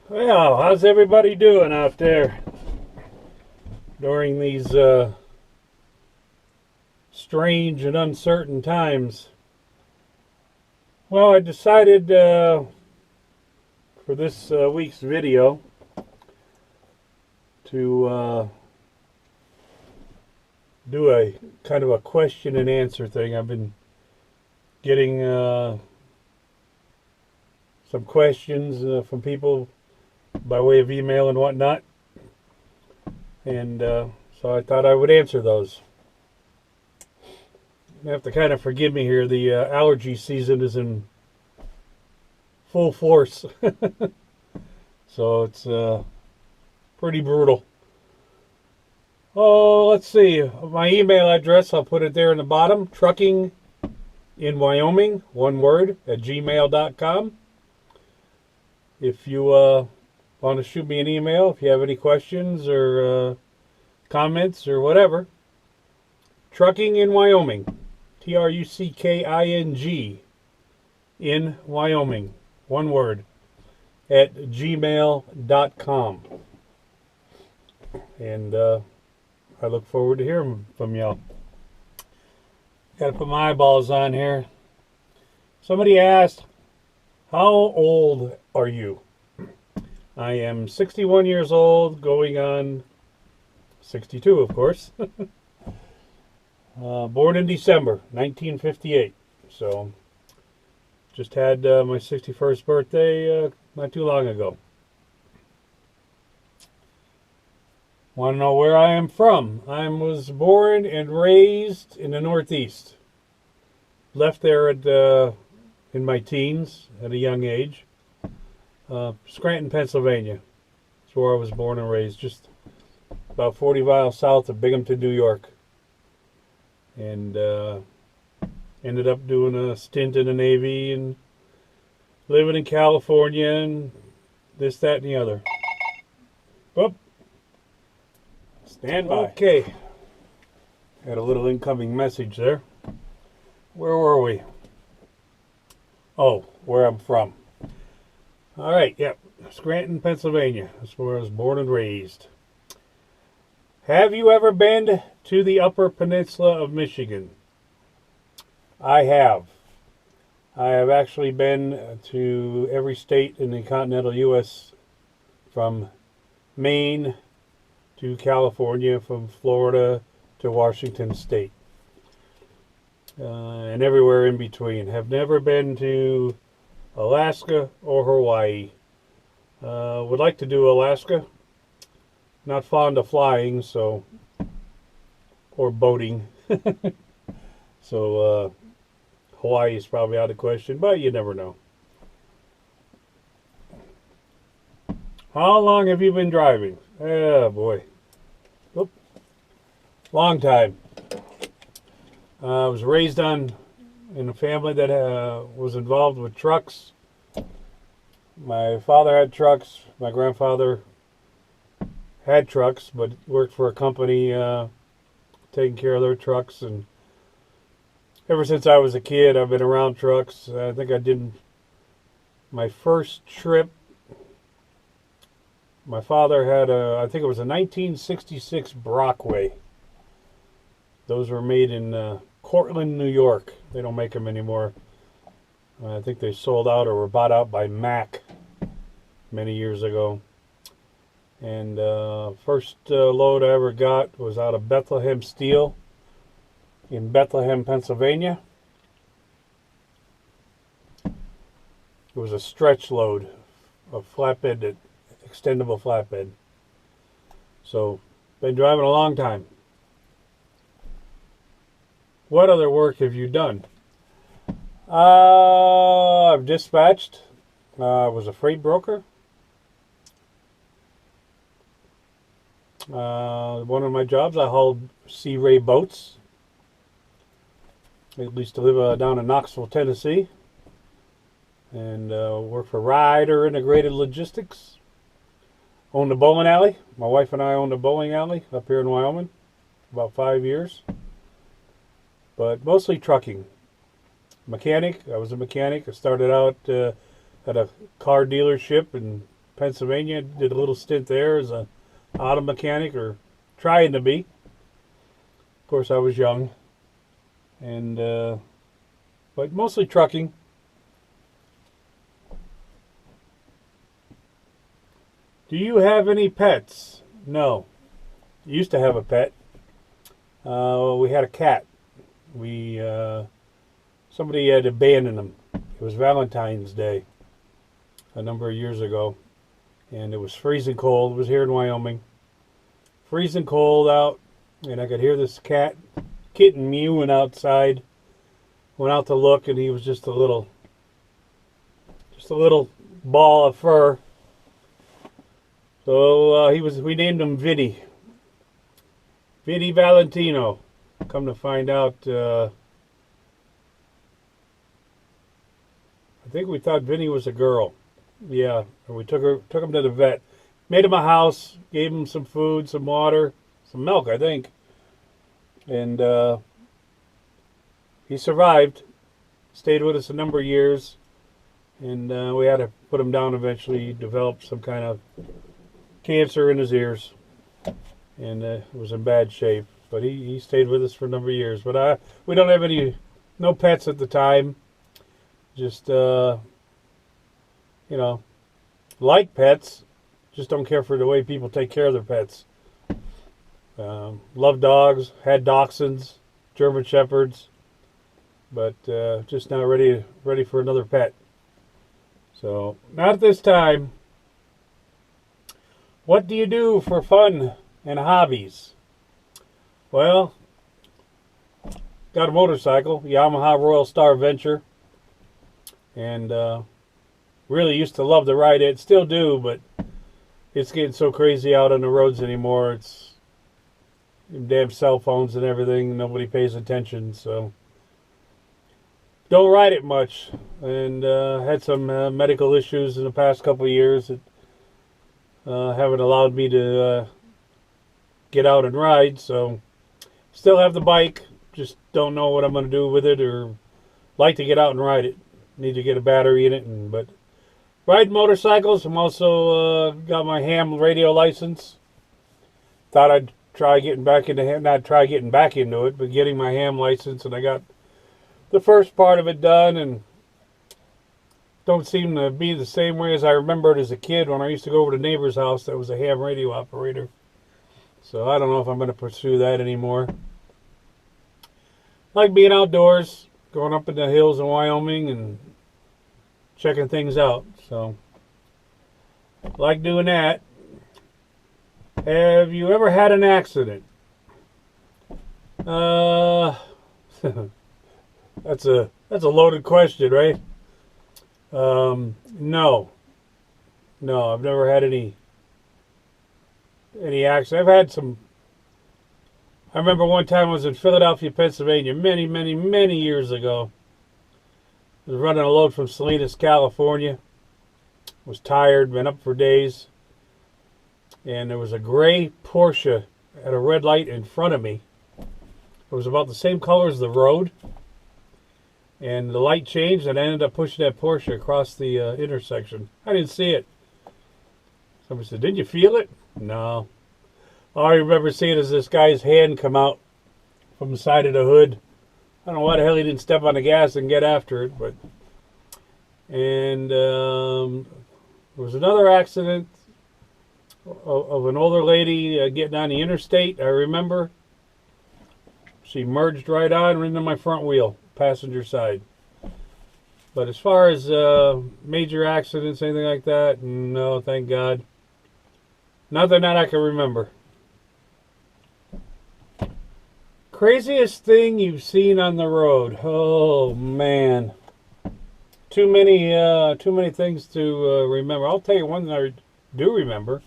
Well, how's everybody doing out there during these strange and uncertain times? Well, I decided for this week's video to do a kind of a question and answer thing. I've been getting some questions from people by way of email and whatnot, and so I thought I would answer those. You have to kind of forgive me here. The allergy season is in full force, so it's pretty brutal. Oh, let's see. My email address, I'll put it there in the bottom. Trucking in Wyoming, one word, at gmail.com. If you want to shoot me an email, if you have any questions or comments or whatever, Trucking in Wyoming, Trucking in Wyoming, one word, at gmail.com. And I look forward to hearing from y'all. Got to put my eyeballs on here. Somebody asked, how old are you? I am 61 years old, going on 62, of course. Born in December 1958. So, just had my 61st birthday not too long ago. Want to know where I am from? I was born and raised in the Northeast. Left there at in my teens at a young age. Scranton, Pennsylvania. That's where I was born and raised, just about 40 miles south of Binghamton, New York. And ended up doing a stint in the Navy and living in California and this, that, and the other. Whoop. Stand by. Okay. Had a little incoming message there. Where were we? Oh, where I'm from. All right, yep. Scranton, Pennsylvania. That's where I was born and raised. Have you ever been to the Upper Peninsula of Michigan? I have. I have actually been to every state in the continental U.S. from Maine to California, from Florida to Washington State, and everywhere in between. Have never been to Alaska or Hawaii. Would like to do Alaska. Not fond of flying, so, or boating. So Hawaii is probably out of question, but you never know. How long have you been driving? Oh boy. Oop. Long time. I was raised in a family that was involved with trucks. My father had trucks. My grandfather had trucks, but worked for a company taking care of their trucks. And ever since I was a kid, I've been around trucks. I think I did my first trip. My father had I think it was a 1966 Brockway. Those were made in Cortland, New York. They don't make them anymore. I think they sold out or were bought out by Mack many years ago. And first load I ever got was out of Bethlehem Steel in Bethlehem, Pennsylvania. It was a stretch load of flatbed, extendable flatbed. So, been driving a long time. What other work have you done? I've dispatched. I was a freight broker. One of my jobs, I hauled Sea Ray boats. I used to live down in Knoxville, Tennessee, and worked for Ryder Integrated Logistics. Owned a bowling alley. My wife and I owned a bowling alley up here in Wyoming, about 5 years. But mostly trucking. Mechanic. I was a mechanic. I started out at a car dealership in Pennsylvania. Did a little stint there as a auto mechanic, or trying to be. Of course, I was young, and but mostly trucking. Do you have any pets? No. Used to have a pet. We had a cat. Somebody had abandoned him. It was Valentine's Day a number of years ago, and it was freezing cold. It was here in Wyoming. Freezing cold out, and I could hear this kitten mewing outside. Went out to look, and he was just a little ball of fur. So we named him Vinnie. Vinnie Valentino. Come to find out, I think we thought Vinnie was a girl. Yeah, and we took him to the vet. Made him a house, gave him some food, some water, some milk, I think. And he survived. Stayed with us a number of years. And we had to put him down eventually. He developed some kind of cancer in his ears. And was in bad shape. But he stayed with us for a number of years. But we don't have no pets at the time. Just, like pets. Just don't care for the way people take care of their pets. Love dogs. Had dachshunds, German shepherds. But just not ready for another pet. So, not at this time. What do you do for fun and hobbies? Well, got a motorcycle, Yamaha Royal Star Venture, and really used to love to ride it. Still do, but it's getting so crazy out on the roads anymore. It's damn cell phones and everything. Nobody pays attention, so don't ride it much. And had some medical issues in the past couple of years that haven't allowed me to get out and ride, so still have the bike, just don't know what I'm going to do with it, or like to get out and ride it. Need to get a battery in it, but ride motorcycles. I'm also got my ham radio license. Thought I'd try getting back into it, but getting my ham license, and I got the first part of it done, and don't seem to be the same way as I remembered as a kid when I used to go over to the neighbor's house that was a ham radio operator. So I don't know if I'm going to pursue that anymore. Like being outdoors, going up in the hills in Wyoming and checking things out. So like doing that. Have you ever had an accident? That's a loaded question, right? No, I've never had any accidents. I've had some. I remember one time I was in Philadelphia, Pennsylvania, many years ago. I was running a load from Salinas, California. Was tired, been up for days, and there was a gray Porsche at a red light in front of me. It was about the same color as the road, and the light changed, and I ended up pushing that Porsche across the intersection. I didn't see it. Somebody said, "Did you feel it?" No. All I remember seeing is this guy's hand come out from the side of the hood. I don't know why the hell he didn't step on the gas and get after it, but. And there was another accident of an older lady getting on the interstate. I remember she merged right on into my front wheel, passenger side. But as far as major accidents, anything like that, no, thank God. Nothing that I can remember. Craziest thing you've seen on the road? Oh man, too many things to remember. I'll tell you one that I do remember.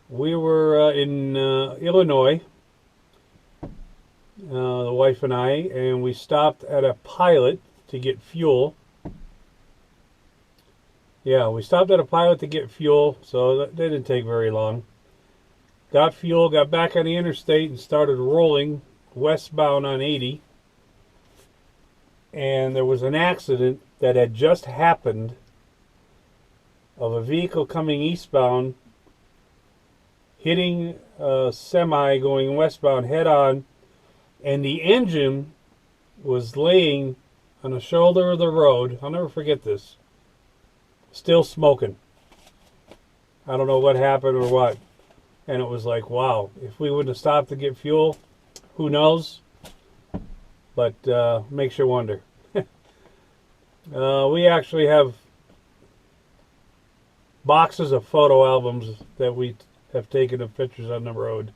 We were in Illinois, the wife and I, and we stopped at a Pilot to get fuel. Yeah, we stopped at a Pilot to get fuel, so that didn't take very long. Got fuel, got back on the interstate, and started rolling westbound on 80. And there was an accident that had just happened of a vehicle coming eastbound hitting a semi going westbound head on, and the engine was laying on the shoulder of the road. I'll never forget this. Still smoking. I don't know what happened or what. And it was like, wow, if we wouldn't have stopped to get fuel, who knows? But makes you wonder. We actually have boxes of photo albums that we have taken of pictures on the road.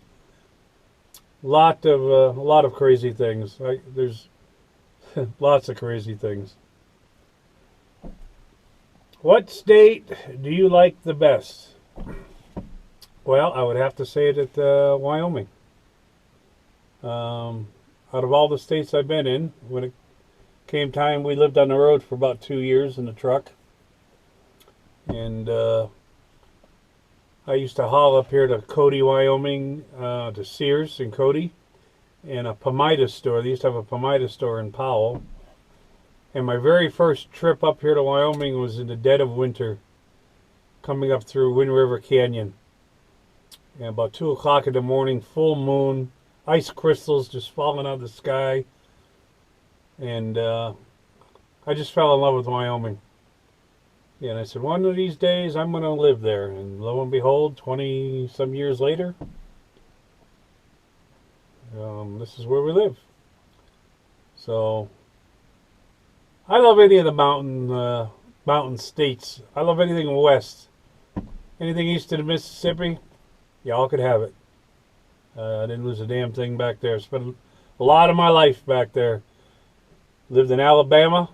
A lot of crazy things. There's lots of crazy things. What state do you like the best? Well, I would have to say it Wyoming. Out of all the states I've been in, when it came time, we lived on the road for about 2 years in the truck. And I used to haul up here to Cody, Wyoming, to Sears in Cody, and a Pomida store. They used to have a Pomida store in Powell. And my very first trip up here to Wyoming was in the dead of winter, coming up through Wind River Canyon. And about 2 o'clock in the morning, full moon, ice crystals just falling out of the sky. And I just fell in love with Wyoming. Yeah, and I said, one of these days I'm going to live there. And lo and behold, 20-some years later, this is where we live. So I love any of the mountain states. I love anything west. Anything east of the Mississippi, y'all could have it. I didn't lose a damn thing back there. Spent a lot of my life back there. Lived in Alabama,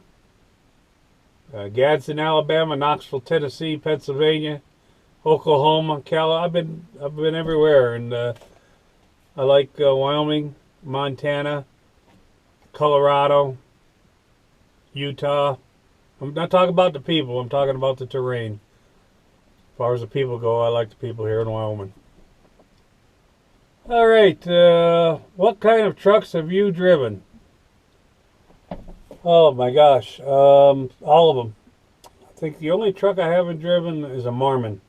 Gadsden, Alabama, Knoxville, Tennessee, Pennsylvania, Oklahoma, I've been everywhere, and I like Wyoming, Montana, Colorado, Utah. I'm not talking about the people. I'm talking about the terrain. As far as the people go, I like the people here in Wyoming. All right, what kind of trucks have you driven? Oh my gosh, all of them. I think the only truck I haven't driven is a Marmon.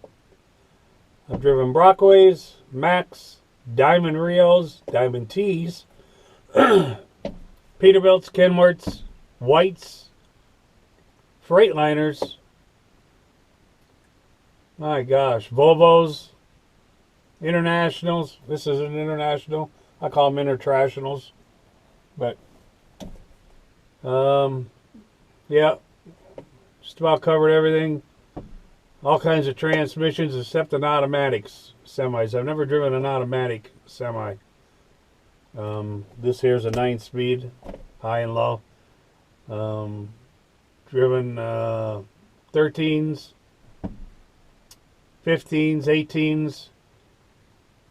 I've driven Brockways, Max, Diamond Rios, Diamond T's, Peterbilts, Kenworths, Whites, Freightliners. My gosh, Volvos, Internationals. This is an International. I call them Intertrationals. But yeah, just about covered everything. All kinds of transmissions except an automatics semis. I've never driven an automatic semi. This here's a 9-speed, high and low. Driven 13s, 15s, 18s,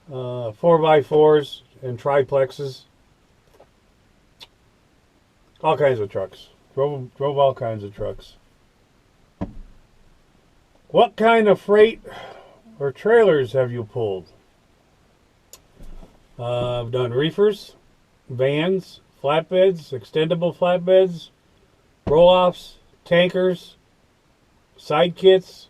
4x4s, and triplexes. All kinds of trucks. Drove all kinds of trucks. What kind of freight or trailers have you pulled? I've done reefers, vans, flatbeds, extendable flatbeds, roll-offs, tankers, side kits.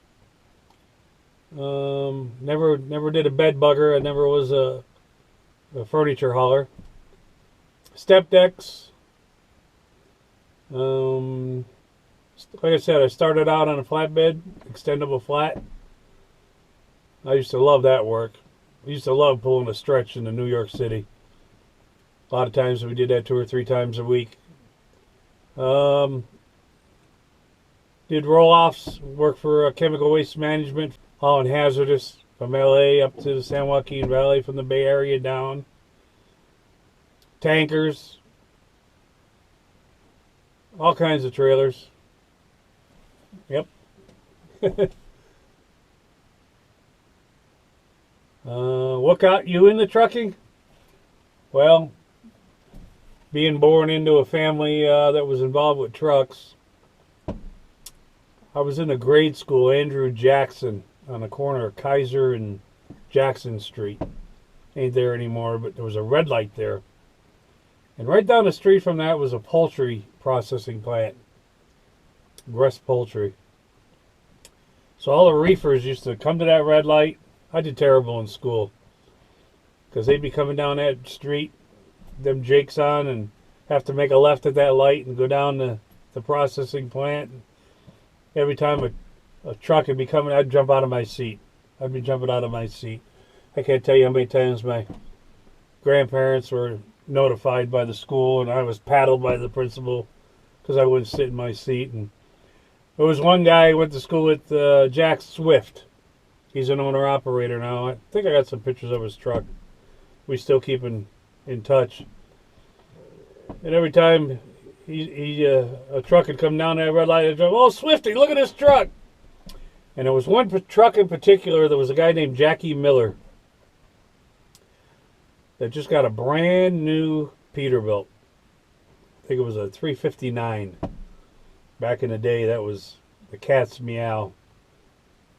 Never did a bed bugger. I never was a furniture hauler. Step decks. Like I said, I started out on a flatbed, extendable flat. I used to love that work. I used to love pulling a stretch into New York City. A lot of times we did that 2 or 3 times a week. Did roll-offs, worked for chemical waste management, hauling hazardous from LA up to the San Joaquin Valley, from the Bay Area down. Tankers. All kinds of trailers. Yep. What got you into trucking? Well, being born into a family that was involved with trucks, I was in a grade school, Andrew Jackson, on the corner of Kaiser and Jackson Street. Ain't there anymore, but there was a red light there. And right down the street from that was a poultry processing plant, Breast Poultry. So all the reefers used to come to that red light. I did terrible in school because they'd be coming down that street, them jakes on, and have to make a left at that light and go down the processing plant. Every time a truck would be coming, I'd jump out of my seat. I'd be jumping out of my seat. I can't tell you how many times my grandparents were notified by the school and I was paddled by the principal because I wouldn't sit in my seat. And there was one guy I went to school with, Jack Swift. He's an owner-operator now. I think I got some pictures of his truck. We still keep in touch. And every time a truck would come down that red light, I'd go, "Oh, Swifty, look at this truck!" And there was one truck in particular. There was a guy named Jackie Miller that just got a brand new Peterbilt. I think it was a 359. Back in the day, that was the cat's meow.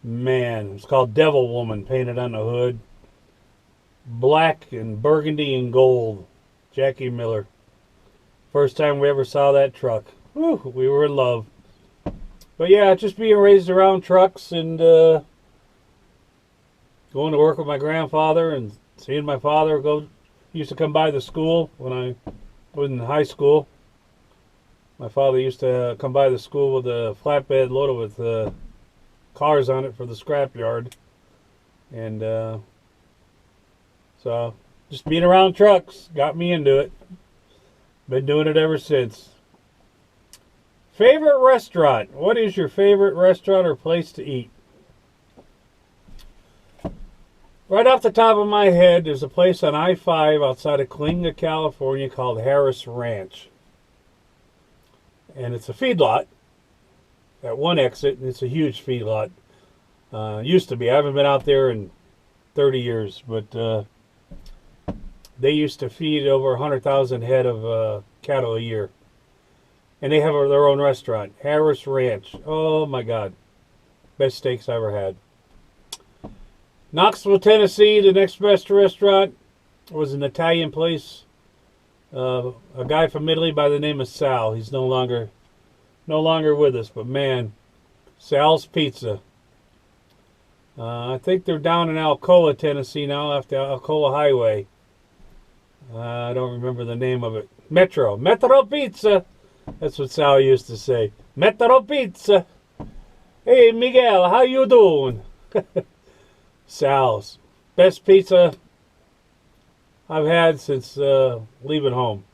Man, it was called Devil Woman, painted on the hood. Black and burgundy and gold. Jackie Miller. First time we ever saw that truck. Whew, we were in love. But yeah, just being raised around trucks and going to work with my grandfather and seeing my father used to come by the school when I was in high school. My father used to come by the school with a flatbed loaded with cars on it for the scrapyard. And so just being around trucks got me into it. Been doing it ever since. Favorite restaurant? What is your favorite restaurant or place to eat? Right off the top of my head, there's a place on I-5 outside of Coalinga, California called Harris Ranch. And it's a feedlot at one exit, and it's a huge feedlot. Used to be. I haven't been out there in 30 years, but they used to feed over 100,000 head of cattle a year. And they have their own restaurant, Harris Ranch. Oh my God. Best steaks I ever had. Knoxville, Tennessee, the next best restaurant was an Italian place. A guy from Italy by the name of Sal. He's no longer with us, but man, Sal's Pizza. I think they're down in Alcoa, Tennessee now, after Alcoa Highway. I don't remember the name of it. Metro Pizza. That's what Sal used to say. Metro Pizza. Hey, Miguel, how you doing? Sal's. Best pizza I've had since leaving home.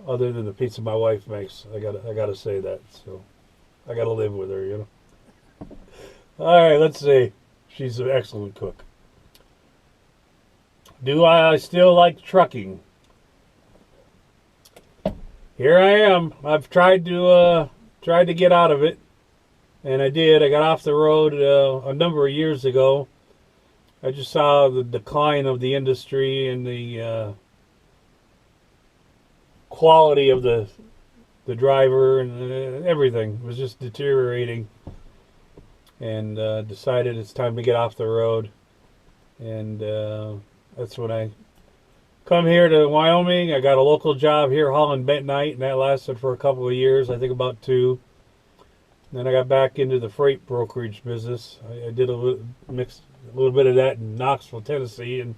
Other than the pizza my wife makes. I gotta say that. So I gotta live with her, you know. Alright, let's see. She's an excellent cook. Do I still like trucking? Here I am. I've tried to get out of it, and I did. I got off the road a number of years ago. I just saw the decline of the industry and the quality of the driver and everything. It was just deteriorating, and decided it's time to get off the road. And that's when I come here to Wyoming. I got a local job here hauling bentonite, and that lasted for a couple of years, I think about 2. Then I got back into the freight brokerage business. I did a little bit of that in Knoxville, Tennessee, and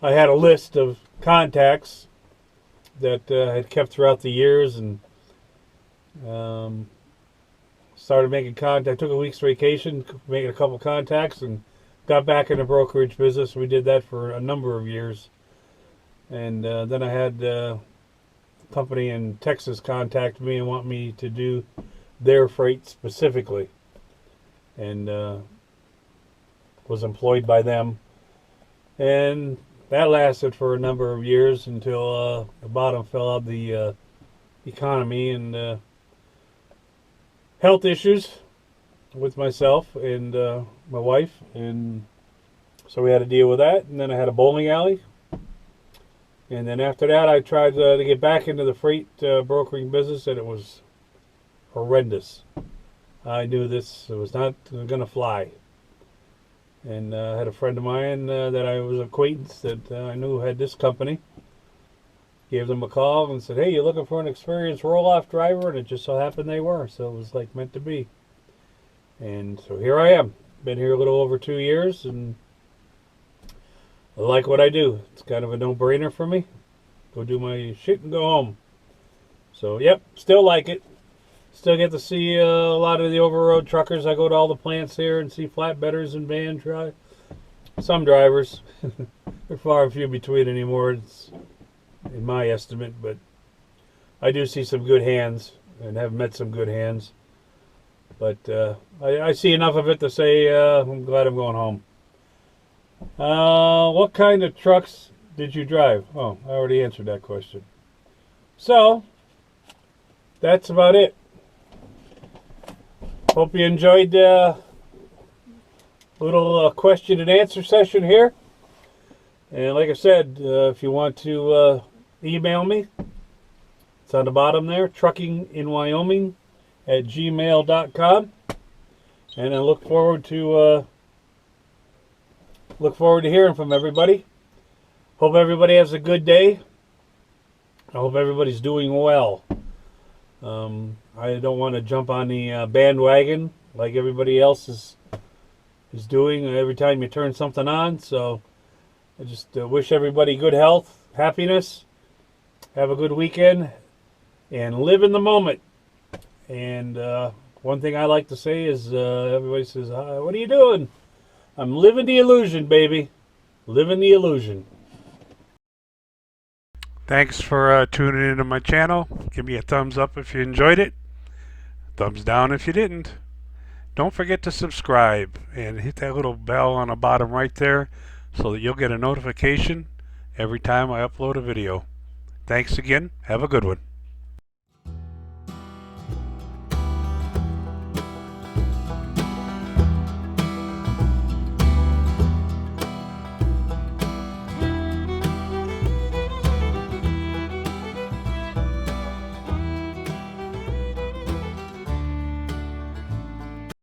I had a list of contacts that I had kept throughout the years, and started making contact. Took a week's vacation, making a couple contacts, and got back in the brokerage business. We did that for a number of years. And then I had a company in Texas contact me and want me to do their freight specifically. And was employed by them. And that lasted for a number of years until the bottom fell out of the economy and health issues with myself and my wife. And so we had to deal with that. And then I had a bowling alley. And then after that, I tried to get back into the freight brokering business, and it was horrendous. I knew this was not going to fly. And I had a friend of mine that I was an acquaintance that I knew had this company. Gave them a call and said, "Hey, you're looking for an experienced roll-off driver?" And it just so happened they were. So it was like meant to be. And so here I am. Been here a little over 2 years, and I like what I do. It's kind of a no-brainer for me. Go do my shit and go home. So, yep, still like it. Still get to see a lot of the over-road truckers. I go to all the plants here and see flatbedders and van drive. Some drivers. They're far and few between anymore, it's in my estimate, but I do see some good hands and have met some good hands. But I see enough of it to say I'm glad I'm going home. What kind of trucks did you drive? Oh, I already answered that question. So, that's about it. Hope you enjoyed the little question and answer session here. And like I said, if you want to email me, it's on the bottom there, truckinginwyoming@gmail.com. And I look forward to hearing from everybody. Hope everybody has a good day. I hope everybody's doing well. I don't want to jump on the bandwagon like everybody else is doing every time you turn something on. So I just wish everybody good health, happiness. Have a good weekend, and live in the moment. And one thing I like to say is, everybody says, "What are you doing?" I'm living the illusion, baby. Living the illusion. Thanks for tuning into my channel. Give me a thumbs up if you enjoyed it. Thumbs down if you didn't. Don't forget to subscribe and hit that little bell on the bottom right there so that you'll get a notification every time I upload a video. Thanks again. Have a good one.